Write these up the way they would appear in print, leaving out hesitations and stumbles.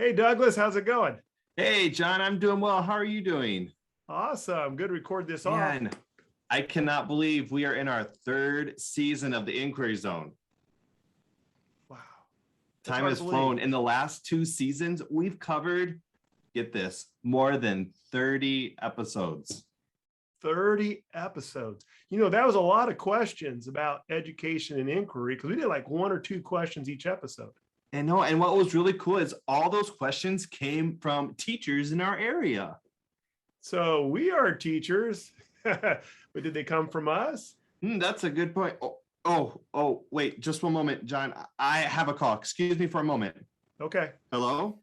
Hey, Douglas, how's it going? Hey, John, I'm doing well. How are you doing? Awesome. Good to record this off. Man, I cannot believe we are in our third season of the Inquiry Zone. Wow. Time has flown. In the last 2 seasons, we've covered, get this, more than 30 episodes. 30 episodes. You know, that was a lot of questions about education and inquiry because we did like 1 or 2 questions each episode. And what was really cool is all those questions came from teachers in our area. So we are teachers, but did they come from us? That's a good point. Oh, wait, just one moment, John. I have a call. Excuse me for a moment. Okay. Hello?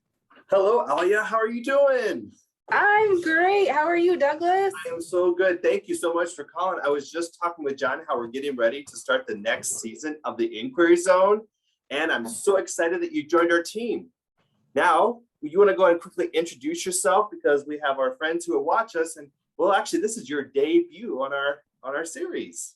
Hello, Alia. How are you doing? I'm great. How are you, Douglas? I am so good. Thank you so much for calling. I was just talking with John how we're getting ready to start the next season of the Inquiry Zone. And I'm so excited that you joined our team. Now, you want to go and quickly introduce yourself because we have our friends who will watch us. And well, actually, this is your debut on our series.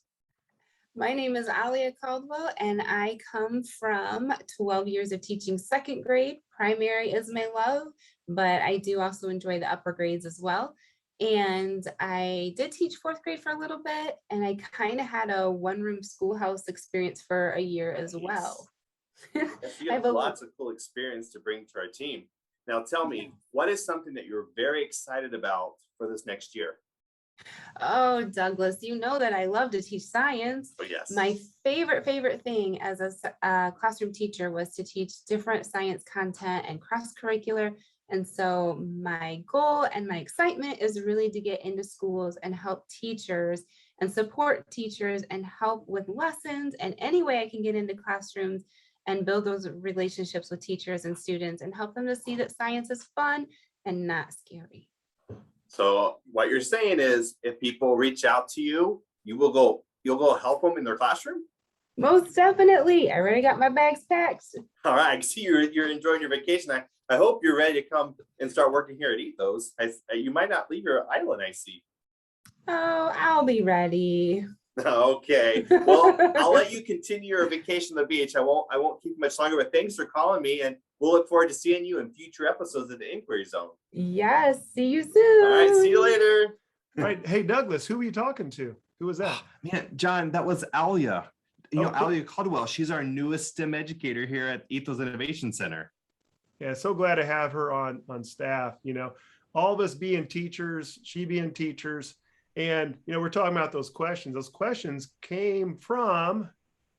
My name is Alia Caldwell, and I come from 12 years of teaching 2nd grade. Primary is my love, but I do also enjoy the upper grades as well. And I did teach 4th grade for a little bit, and I kind of had a one-room schoolhouse experience for a year as well. Yes, you have lots of cool experience to bring to our team. Now tell me, what is something that you're very excited about for this next year? Oh, Douglas, you know that I love to teach science. Oh, yes. My favorite thing as a classroom teacher was to teach different science content and cross-curricular. And so my goal and my excitement is really to get into schools and help teachers and support teachers and help with lessons and any way I can get into classrooms and build those relationships with teachers and students and help them to see that science is fun and not scary. So what you're saying is if people reach out to you, you'll go help them in their classroom? Most definitely. I already got my bags packed. All right. I see you're enjoying your vacation. I hope you're ready to come and start working here at ETHOS. You might not leave your island, I see. Oh, I'll be ready. Okay. Well, I'll let you continue your vacation on the beach. I won't keep you much longer, but thanks for calling me, and we'll look forward to seeing you in future episodes of the Inquiry Zone. Yes. See you soon. All right. See you later. All right. Hey, Douglas, who were you talking to? Who was that? Man, John, that was Alia. Cool. Alia Caldwell. She's our newest STEM educator here at ETHOS Innovation Center. Yeah, so glad to have her on staff. You know, all of us being teachers, she being teachers. And, you know, we're talking about those questions. Those questions came from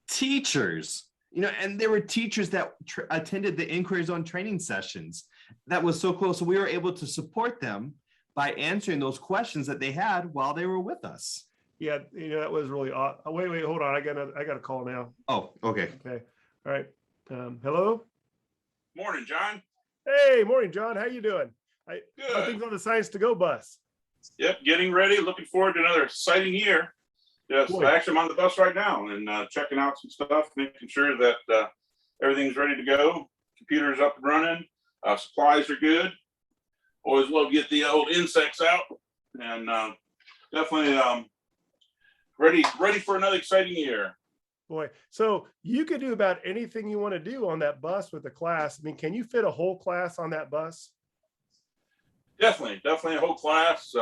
teachers, and there were teachers that attended the Inquiry Zone training sessions. That was so cool. So we were able to support them by answering those questions that they had while they were with us. Yeah, that was really awesome. Oh, wait, hold on. I got a call now. Oh, okay. Okay. All right. Hello. Morning, John. Hey, morning, John. How you doing? How Good. things on the Science to Go bus? Yep, getting ready. Looking forward to another exciting year. Yes, Boy. actually, I'm on the bus right now and checking out some stuff, making sure that everything's ready to go. Computer's up and running. Supplies are good. Always love to get the old insects out, and definitely ready for another exciting year. Boy, so you could do about anything you want to do on that bus with the class. I mean, can you fit a whole class on that bus? Definitely a whole class.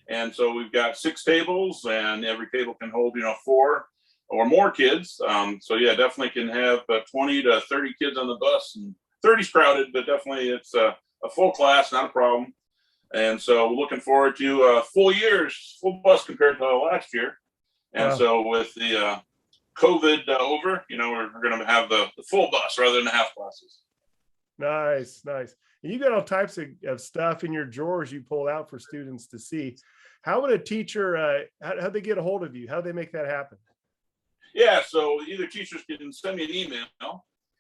And so we've got 6 tables, and every table can hold 4 or more kids. So yeah, definitely can have 20 to 30 kids on the bus, and 30's crowded, but definitely it's a full class, not a problem. And so we're looking forward to full bus compared to last year. And Wow. So with the COVID over, we're going to have the full bus rather than the half classes. Nice. And you got all types of stuff in your drawers you pull out for students to see. How would a teacher, how'd they get a hold of you? How'd they make that happen? Yeah, so either teachers can send me an email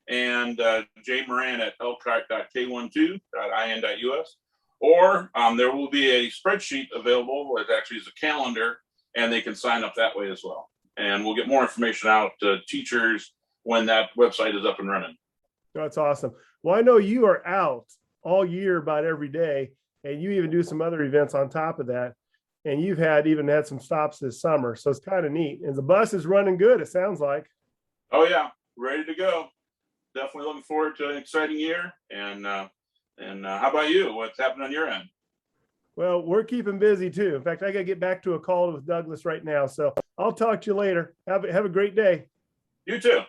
and jmoran@elkhart.k12.in.us, or there will be a spreadsheet available that actually is a calendar, and they can sign up that way as well. And we'll get more information out to teachers when that website is up and running. That's awesome. Well, I know you are out all year about every day, and you even do some other events on top of that. And you've even had some stops this summer. So it's kind of neat. And the bus is running good, it sounds like. Oh yeah, ready to go. Definitely looking forward to an exciting year, and And how about you? What's happening on your end? Well, we're keeping busy too. In fact, I got to get back to a call with Douglas right now. So I'll talk to you later. Have a great day. You too.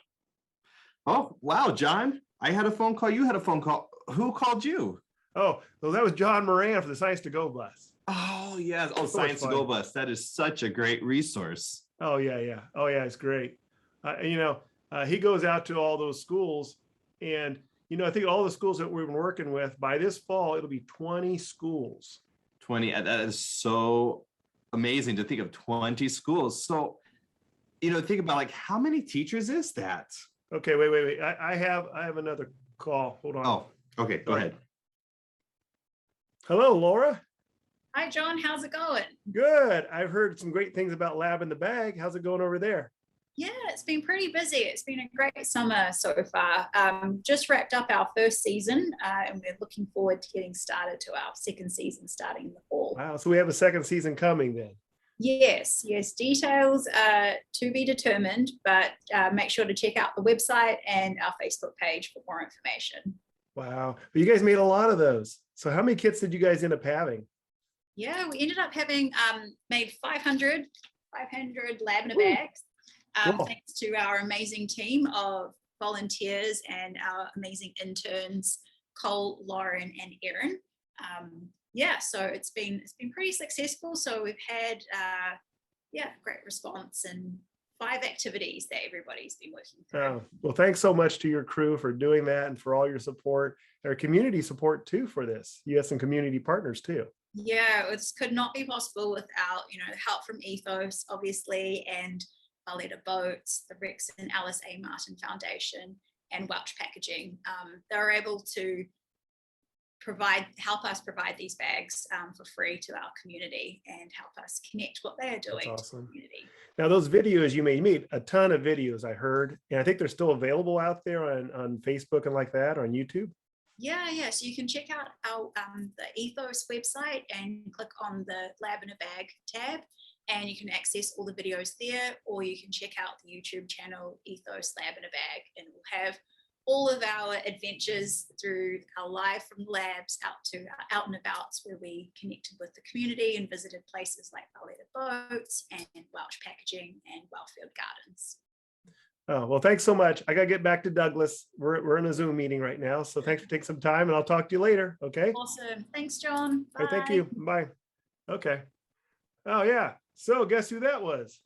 Oh, wow, John. I had a phone call. You had a phone call. Who called you? Oh, well, that was John Moran for the Science to Go bus. Oh, yes. Oh, So much Science to Go fun. Bus. That is such a great resource. Oh, yeah, yeah. Oh, yeah, it's great. He goes out to all those schools. And, I think all the schools that we've been working with, by this fall, it'll be 20 schools. 20. That is so amazing to think of 20 schools. So, think about like how many teachers is that? Okay, wait. I have another call. Hold on. Oh, okay. Go ahead. Hello, Laura. Hi, John. How's it going? Good. I've heard some great things about Lab in the Bag. How's it going over there? Yeah, it's been pretty busy. It's been a great summer so far. Just wrapped up our first season, and we're looking forward to getting started to our second season starting in the fall. Wow. So we have a second season coming then. Yes. Details to be determined, but make sure to check out the website and our Facebook page for more information. Wow. But you guys made a lot of those. So how many kits did you guys end up having? Yeah, we ended up having made 500 lab in a bags. Cool. Thanks to our amazing team of volunteers and our amazing interns, Cole, Lauren, and Erin. So it's been pretty successful. So we've had great response and 5 activities that everybody's been working through. Oh, well, thanks so much to your crew for doing that and for all your support, our community support too for this. You have some community partners too. Yeah, it could not be possible without, the help from ETHOS, obviously, and Valletta Boats, the Rex and Alice A. Martin Foundation, and Welch Packaging. They were able to help us provide these bags for free to our community and help us connect what they are doing. That's to the awesome. community. Now, those videos you made a ton of videos, I heard, and I think they're still available out there on Facebook and like that, on YouTube. Yeah. So you can check out our the ETHOS website and click on the Lab in a Bag tab, and you can access all the videos there, or you can check out the YouTube channel ETHOS Lab in a Bag, and we'll have all of our adventures through our live from labs out to our out and abouts, where we connected with the community and visited places like Valletta Boats and Welch Packaging and Wellfield Gardens. Oh, well, thanks so much. I got to get back to Douglas. We're in a Zoom meeting right now. So thanks for taking some time, and I'll talk to you later. Okay. Awesome. Thanks, John. All right, thank you. Bye. Okay. Oh, yeah. So guess who that was?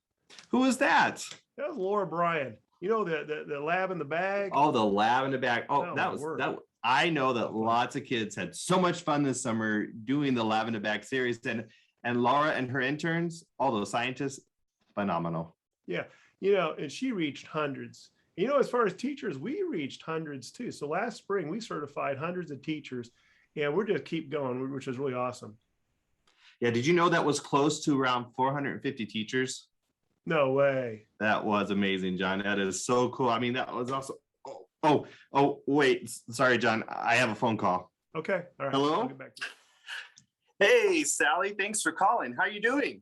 Who was that? That was Laura Bryan. The Lab in the Bag. Oh, the Lab in the Bag. Oh, Oh, that was word. that. I know that lots of kids had so much fun this summer doing the Lab in the Bag series, and Laura and her interns, all those scientists, phenomenal. Yeah. And she reached hundreds. As far as teachers, we reached hundreds too. So last spring, we certified hundreds of teachers, and we're just keep going, which is really awesome. Yeah, did you know that was close to around 450 teachers? No way. That was amazing, John. That is so cool. I mean, that was also. Oh, wait. Sorry, John. I have a phone call. Okay. All right. Hello? I'll get back to you. Hey, Sally, thanks for calling. How are you doing?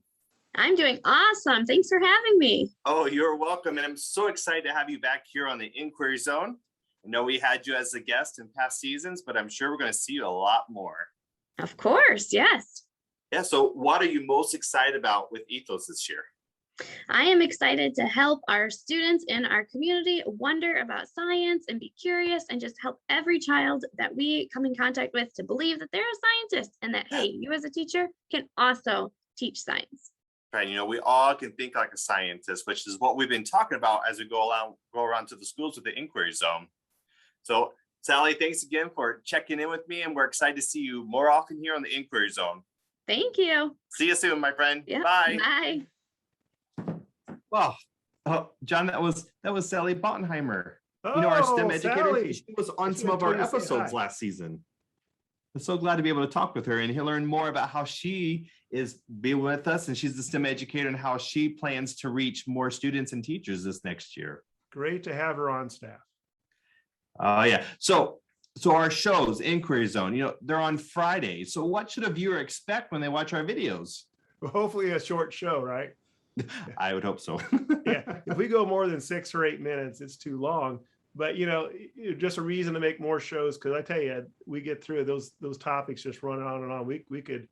I'm doing awesome. Thanks for having me. Oh, you're welcome. And I'm so excited to have you back here on the Inquiry Zone. I know we had you as a guest in past seasons, but I'm sure we're going to see you a lot more. Of course, yes. Yeah, so what are you most excited about with ETHOS this year? I am excited to help our students in our community wonder about science and be curious and just help every child that we come in contact with to believe that they're a scientist and that, hey, you as a teacher can also teach science. Right, we all can think like a scientist, which is what we've been talking about as we go around to the schools with the Inquiry Zone. So, Sally, thanks again for checking in with me, and we're excited to see you more often here on the Inquiry Zone. Thank you. See you soon, my friend. Yeah. Bye. Bye. Wow. Oh, John, that was Sally Bottenheimer. Our STEM educator. Sally. She was on She some of was our going to say episodes hi. last season. I'm so glad to be able to talk with her and learn more about how she is being with us, and she's the STEM educator, and how she plans to reach more students and teachers this next year. Great to have her on staff. Yeah. So our shows, Inquiry Zone, they're on Friday. So what should a viewer expect when they watch our videos? Well, hopefully a short show, right? I would hope so. Yeah. If we go more than 6 or 8 minutes, it's too long. but just a reason to make more shows. Cause I tell you, we get through those topics just running on and on. We could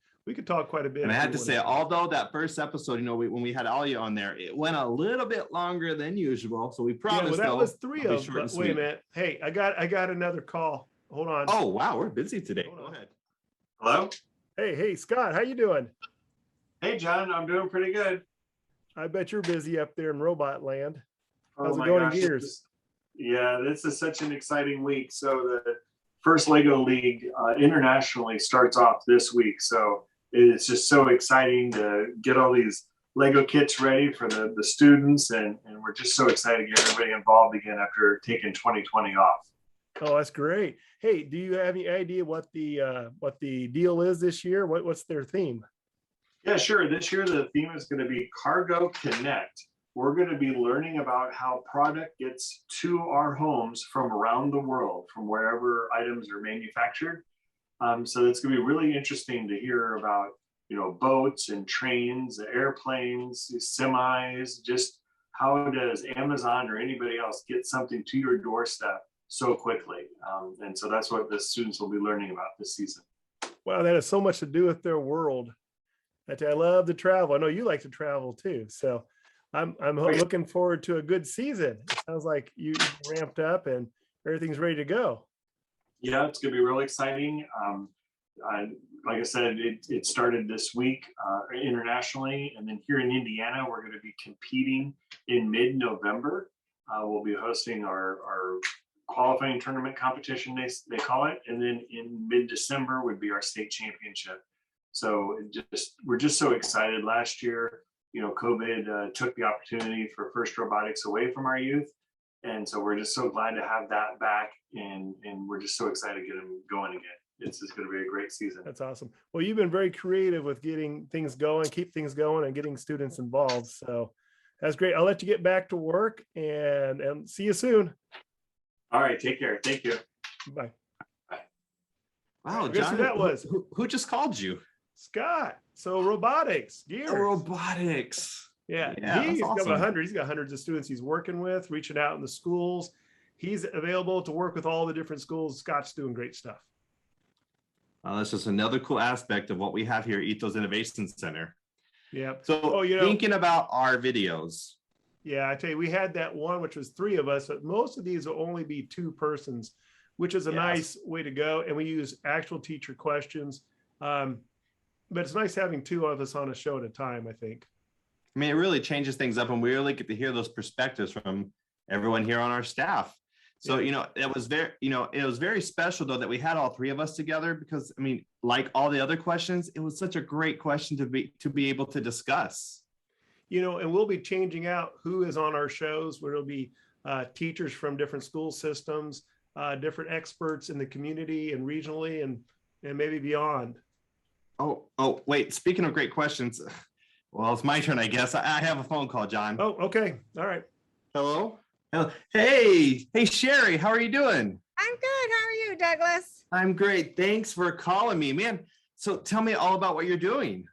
talk quite a bit. And I if had we to say, wanted although that first episode, when we had all you on there, it went a little bit longer than usual. So we promised. That was three it'll be of short them. and But wait a sweet. minute. Hey, I got another call. Hold on. Oh, wow. We're busy today. Hold Go on. ahead. Hello? Hey, Scott, how you doing? Hey, John, I'm doing pretty good. I bet you're busy up there in robot land. Oh How's it my going in gosh, Gears? yeah, this is such an exciting week. So the first Lego League internationally starts off this week. So it's just so exciting to get all these Lego kits ready for the students. And we're just so excited to get everybody involved again after taking 2020 off. Oh, that's great. Hey, do you have any idea what the deal is this year? What's their theme? Yeah, sure. This year, the theme is going to be Cargo Connect. We're going to be learning about how product gets to our homes from around the world, from wherever items are manufactured. So it's going to be really interesting to hear about, boats and trains, airplanes, semis, just how does Amazon or anybody else get something to your doorstep so quickly. And so that's what the students will be learning about this season. Wow, that has so much to do with their world. I love to travel. I know you like to travel too. So I'm looking forward to a good season. It sounds like you ramped up and everything's ready to go. Yeah, it's going to be really exciting. Like I said, it started this week internationally. And then here in Indiana, we're going to be competing in mid-November. We'll be hosting our qualifying tournament competition, they call it. And then in mid-December would be our state championship. So we're just so excited. Last year, COVID took the opportunity for FIRST Robotics away from our youth. And so we're just so glad to have that back. And we're just so excited to get them going again. It's just going to be a great season. That's awesome. Well, you've been very creative with getting things going, keep things going and getting students involved. So that's great. I'll let you get back to work and see you soon. All right. Take care. Thank you. Bye. Wow, Guess John, who that was? Who just called you? Scott. So robotics, Gears. Robotics. Yeah, Yeah, he's that's got awesome. He's got hundreds of students he's working with, reaching out in the schools. He's available to work with all the different schools. Scott's doing great stuff. That's just another cool aspect of what we have here at ETHOS Innovation Center. Yeah. So thinking about our videos. Yeah, I tell you, we had that one, which was 3 of us, but most of these will only be 2 persons, which is a nice way to go. And we use actual teacher questions. But it's nice having 2 of us on a show at a time, I think. I mean, it really changes things up and we really get to hear those perspectives from everyone here on our staff. So, it was very special though that we had all 3 of us together because, I mean, like all the other questions, it was such a great question to be able to discuss. And we'll be changing out who is on our shows, where it'll be teachers from different school systems, different experts in the community and regionally and maybe beyond. Oh, wait, speaking of great questions, well, it's my turn, I guess. I have a phone call, John. Oh, okay. All right. Hello? Hey, Sherry, how are you doing? I'm good. How are you, Douglas? I'm great. Thanks for calling me, man. So tell me all about what you're doing.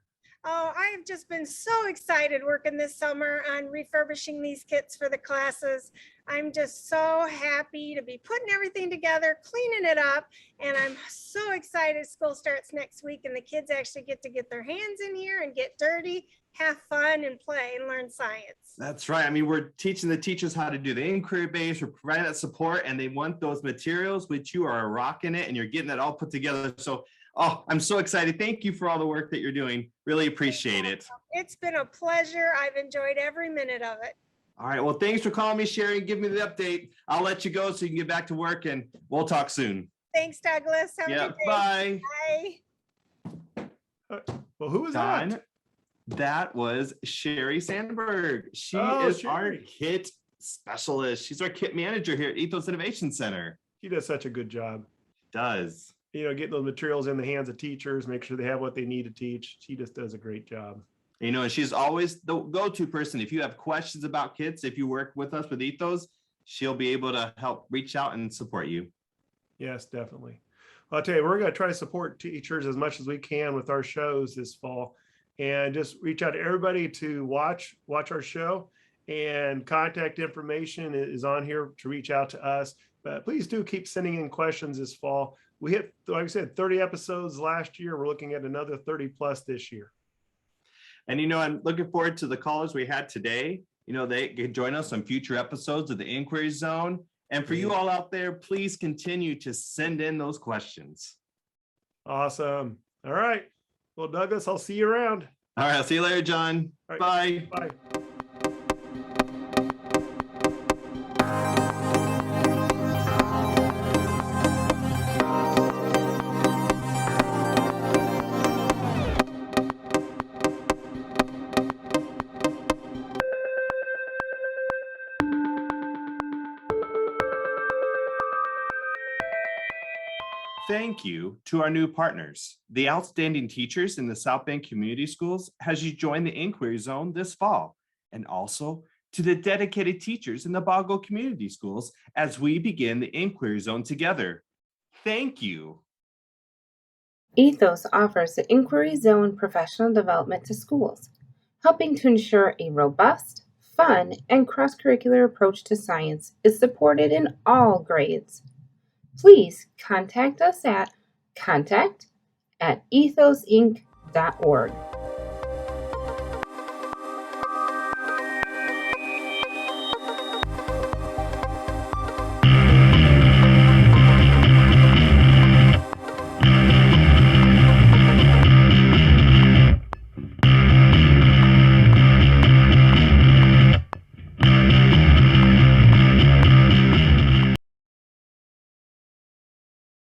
Oh, I have just been so excited working this summer on refurbishing these kits for the classes. I'm just so happy to be putting everything together, cleaning it up, and I'm so excited school starts next week and the kids actually get to get their hands in here and get dirty, have fun, and play and learn science. That's right. I mean, we're teaching the teachers how to do the inquiry base, we're providing that support, and they want those materials, which you are rocking it, and you're getting it all put together. So, I'm so excited. Thank you for all the work that you're doing. Really appreciate it. It's been a pleasure. I've enjoyed every minute of it. All right. Well, thanks for calling me, Sherry. Give me the update. I'll let you go so you can get back to work, and we'll talk soon. Thanks, Douglas. Have a good day. Bye. Bye. Well, who was Don, that? That was Sherry Sandberg. She is our kit specialist. She's our kit manager here at Ethos Innovation Center. She does such a good job. She does. Getting those materials in the hands of teachers, make sure they have what they need to teach. She just does a great job. And she's always the go-to person. If you have questions about kits, if you work with us with Ethos, she'll be able to help reach out and support you. Yes, definitely. I'll tell you, we're going to try to support teachers as much as we can with our shows this fall, and just reach out to everybody to watch our show and contact information is on here to reach out to us. But please do keep sending in questions this fall. We hit, like I said, 30 episodes last year. We're looking at another 30 plus this year. And, you know, I'm looking forward to the callers we had today. You know, they can join us on future episodes of the Inquiry Zone. And for you all out there, please continue to send in those questions. Awesome. All right. Well, Douglas, I'll see you around. All right. I'll see you later, John. All right. Bye. Bye. Thank you to our new partners, the outstanding teachers in the South Bend Community Schools as you join the Inquiry Zone this fall, and also to the dedicated teachers in the Boggle Community Schools as we begin the Inquiry Zone together. Thank you. ETHOS offers the Inquiry Zone professional development to schools, helping to ensure a robust, fun, and cross-curricular approach to science is supported in all grades. Please contact us at contact@ethosinc.org.